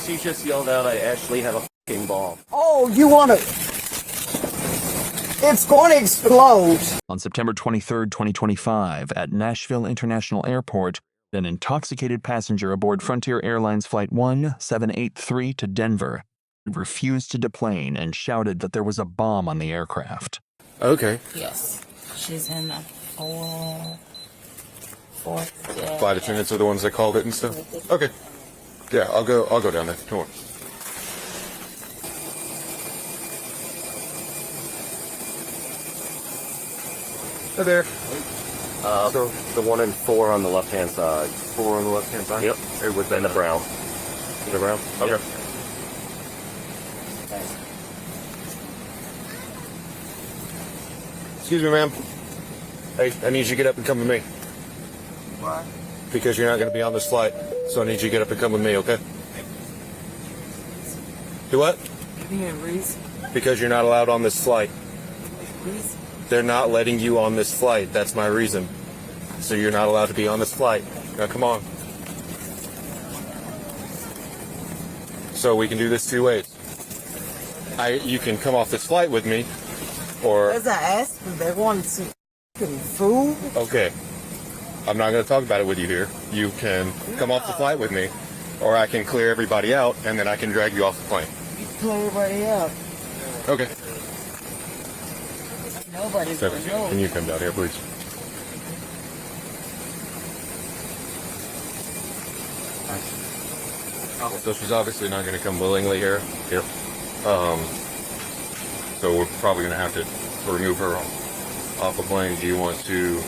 She just yelled out, I actually have a fucking bomb. Oh, you want to... It's going to explode. On September 23, 2025, at Nashville International Airport, an intoxicated passenger aboard Frontier Airlines Flight 1783 to Denver refused to deplane and shouted that there was a bomb on the aircraft. Okay. Yes. She's in the fourth. Flight attendants are the ones that called it and stuff. Okay. Yeah, I'll go down there. Don't worry. Hey there. The one in 4 on the left-hand side. 4 on the left-hand side? Yep. It was In the brown. In the brown? Okay. Yep. Excuse me, ma'am. Hey, I need you to get up and come with me. Why? Because you're not going to be on this flight. So I need you to get up and come with me, okay? Do what? Give me a reason. Because you're not allowed on this flight. Reason? They're not letting you on this flight. That's my reason. So you're not allowed to be on this flight. Now come on. So we can do this 2 ways. You can come off this flight with me, or... As I asked them, they wanted some fucking food. Okay. I'm not going to talk about it with you here. You can come off the flight with me, or I can clear everybody out, and then I can drag you off the plane. You clear everybody up. Okay. Nobody's going to know. Can you come down here, please? So she's obviously not going to come willingly here. Yep. So we're probably going to have to remove her off the plane. Do you want to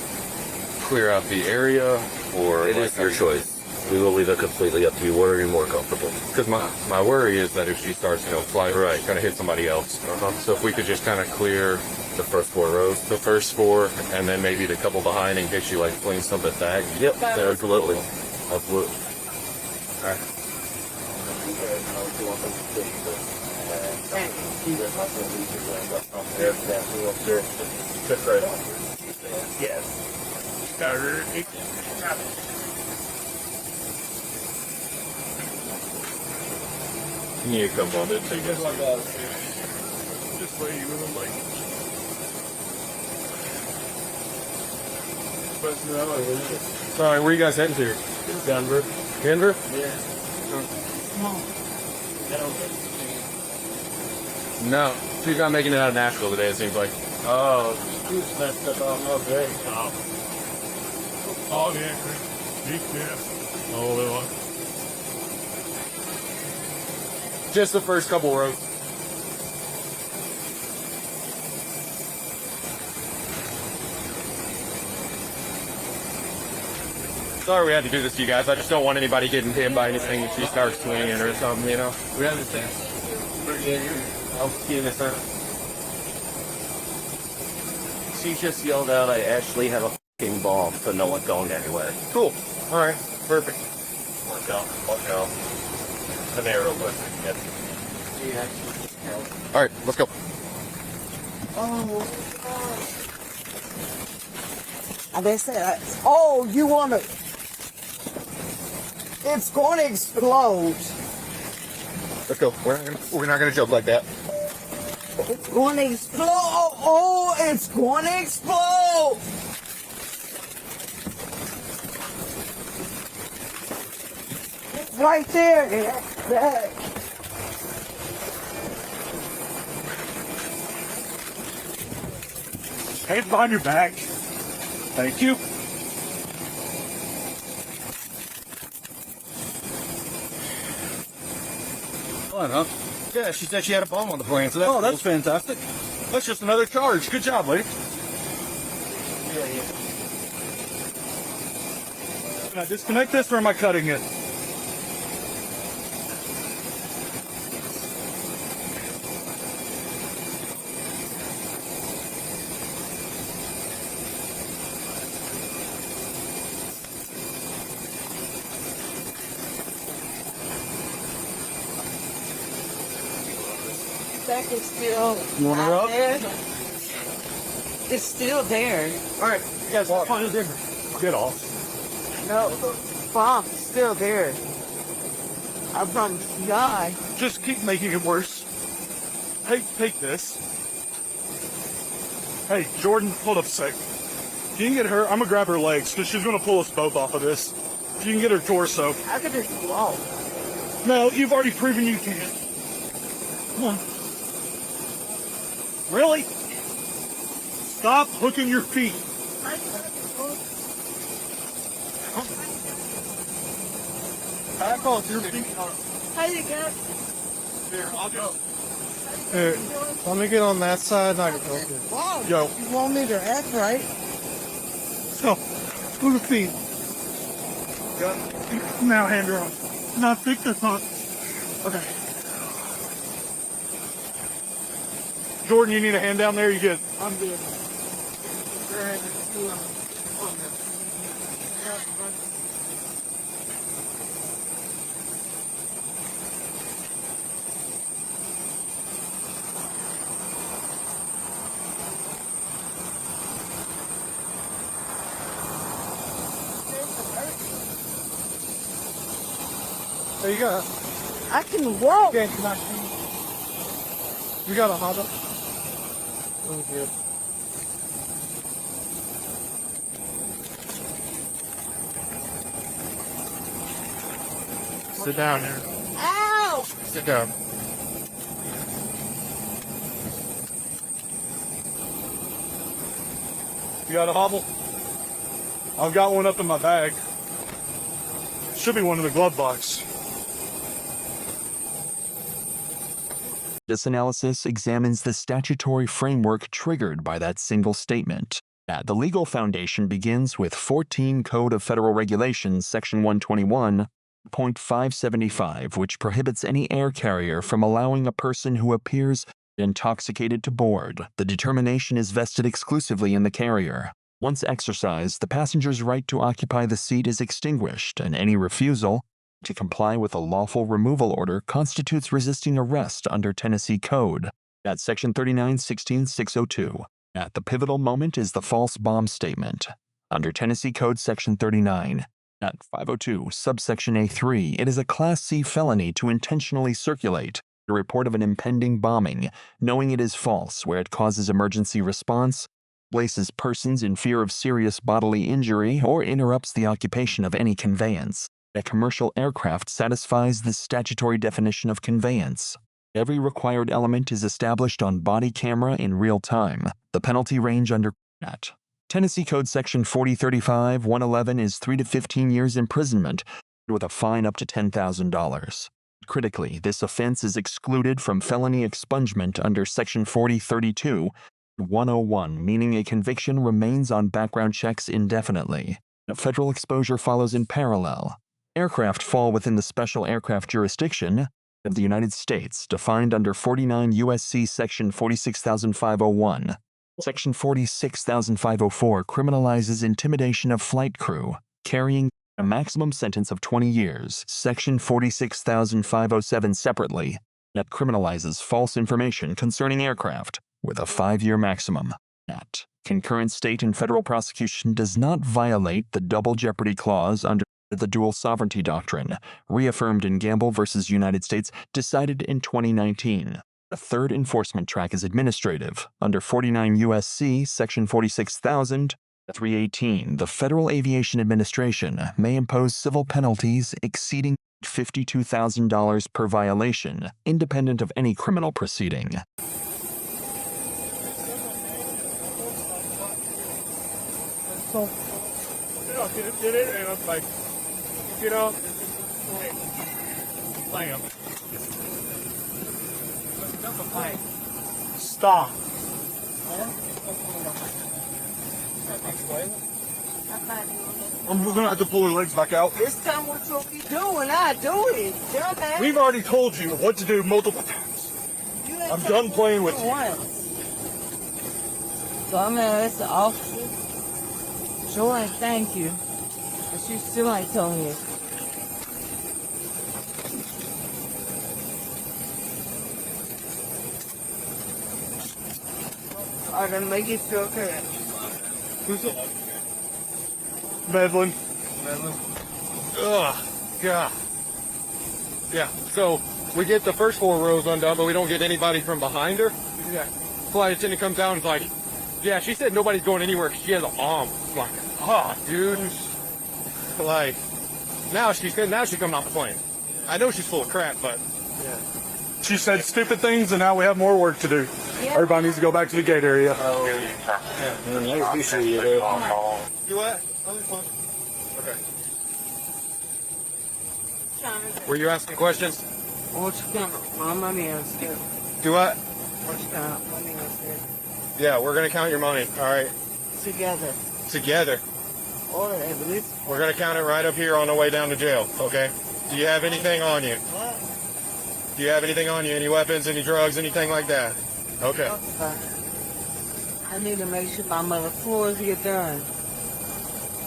clear out the area, or... It is your choice. We will leave it completely up to you. Where are you more comfortable? Because my worry is that if she starts, flying, Right. she's going to hit somebody else. Uh-huh. So if we could just kind of clear The first 4 rows. the first 4, and then maybe the couple behind in case she flings something back. Yep. Absolutely. Absolutely. All right. You need to come on it. Just lay you in the lake. Sorry, where you guys heading to? Denver. Denver? Yeah. No. She's not making it out of Nashville today, it seems like. Oh, you snatched that off all day. Oh, yeah. Deep dip. Oh, they want. Just the first couple rows. Sorry we had to do this to you guys. I just don't want anybody getting hit by anything if she starts swinging or something, We understand. I'll see you this time. She just yelled out, I actually have a fucking bomb, so no one's going anywhere. Cool. All right. Perfect. Watch out. The narrow, but all right. Let's go. And they said, oh, you want to... It's going to explode. Let's go. We're not gonna jump like that. It's going to explode. Oh, it's going to explode. It's right there. Hands behind your back. Thank you. Fun, huh? Yeah, she said she had a bomb on the plane, so Oh, that's fantastic. That's just another charge. Good job, lady. Can I disconnect this or am I cutting it? Back is still You want it out up? there. It's still there. All right, you guys find it different. Get off. No, bomb's still there. I'm from God. Just keep making it worse. Hey, take this. Hey, Jordan, hold up a sec. If you can get her, I'm gonna grab her legs, because she's gonna pull us both off of this. If you can get her torso. I could just walk. No, you've already proven you can't. Come on. Really? Stop hooking your feet. Back off your feet. How you get? Here, I'll go. Here, let me get on that side and I can help you. Wow. Yo. You want me to act right? So, move the feet. Now hand her on. Now fix this up. Okay. Jordan, you need a hand down there? You good? I'm good. There you go. I can walk. Okay, you got a hot dog? Oh, good. Sit down here. Ow! Sit down. You got a hobble? I've got one up in my bag. Should be one in the glove box. This analysis examines the statutory framework triggered by that single statement. The legal foundation begins with 14 Code of Federal Regulations, Section 121.575, which prohibits any air carrier from allowing a person who appears intoxicated to board. The determination is vested exclusively in the carrier. Once exercised, the passenger's right to occupy the seat is extinguished, and any refusal to comply with a lawful removal order constitutes resisting arrest under Tennessee Code. At Section 39-16-602. The pivotal moment is the false bomb statement. Under Tennessee Code Section 39. At 502, subsection A3, it is a Class C felony to intentionally circulate a report of an impending bombing, knowing it is false, where it causes emergency response, places persons in fear of serious bodily injury, or interrupts the occupation of any conveyance. A commercial aircraft satisfies the statutory definition of conveyance. Every required element is established on body camera in real time. The penalty range under Tennessee Code Section 4035-111 is 3 to 15 years imprisonment with a fine up to $10,000. Critically, this offense is excluded from felony expungement under Section 4032-101, meaning a conviction remains on background checks indefinitely. Federal exposure follows in parallel. Aircraft fall within the special aircraft jurisdiction of the United States, defined under 49 U.S.C. Section 46501. Section 46504 criminalizes intimidation of flight crew, carrying a maximum sentence of 20 years. Section 46507 separately, that criminalizes false information concerning aircraft, with a 5-year maximum. Concurrent state and federal prosecution does not violate the double jeopardy clause under the dual sovereignty doctrine, reaffirmed in Gamble v. United States, decided in 2019. The third enforcement track is administrative. Under 49 U.S.C. Section 46318, the Federal Aviation Administration may impose civil penalties exceeding $52,000 per violation, independent of any criminal proceeding. Get it, and I'm like, you know, bam. Stop. I'm gonna have to pull her legs back out. This time what you'll be doing, I do it. Dumbass. We've already told you what to do multiple times. I'm done playing with you. Dumbass officer. Sure ain't thank you. But you still ain't telling you. I'm gonna make you feel good. Who's it? Medlin. Medlin. Ugh. God. Yeah. So we get the first 4 rows undone, but we don't get anybody from behind her. Yeah. Flight attendant comes down and is like, yeah, she said nobody's going anywhere 'cause she has a bomb. I'm like, oh, dude. Like, now she's coming off the plane. I know she's full of crap, but She said stupid things, and now we have more work to do. Everybody needs to go back to the gate area. you what? Okay. Were you asking questions? What you got? My money is good. Do what? What you got? Money is good. Yeah, we're gonna count your money. All right, Together. together. All of it, please. We're gonna count it right up here on the way down to jail. Okay. Do you have anything on you? What? Do you have anything on you? Any weapons? Any drugs? Anything like that? Okay. I need to make sure my mother floors get done.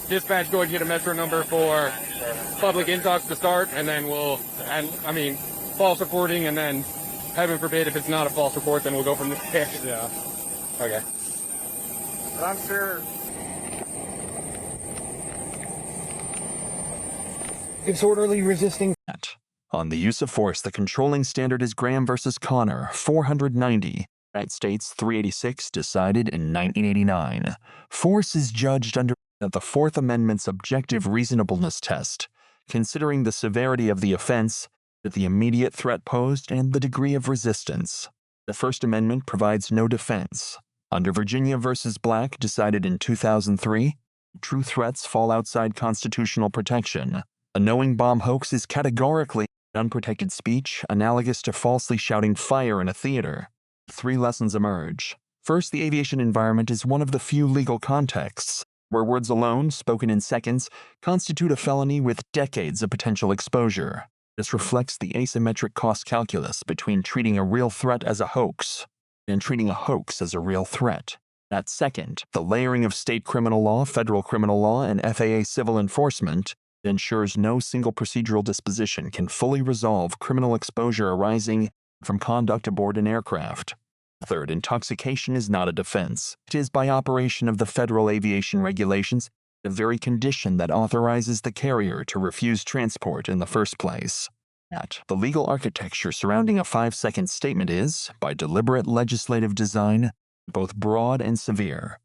Dispatch, go and get a metro number for public intox to start, and then false reporting, and then, heaven forbid, if it's not a false report, then we'll go from there. Yeah. Okay. I'm sure. Disorderly resisting. On the use of force, the controlling standard is Graham versus Connor, 490. United States 386, decided in 1989. Force is judged under the Fourth Amendment's objective reasonableness test, considering the severity of the offense, the immediate threat posed, and the degree of resistance. The First Amendment provides no defense. Under Virginia versus Black, decided in 2003, true threats fall outside constitutional protection. A knowing bomb hoax is categorically unprotected speech, analogous to falsely shouting fire in a theater. 3 lessons emerge. First, the aviation environment is one of the few legal contexts where words alone, spoken in seconds, constitute a felony with decades of potential exposure. This reflects the asymmetric cost calculus between treating a real threat as a hoax and treating a hoax as a real threat. That second, the layering of state criminal law, federal criminal law, and FAA civil enforcement ensures no single procedural disposition can fully resolve criminal exposure arising from conduct aboard an aircraft. Third, intoxication is not a defense. It is, by operation of the federal aviation regulations, the very condition that authorizes the carrier to refuse transport in the first place. The legal architecture surrounding a 5-second statement is, by deliberate legislative design, both broad and severe.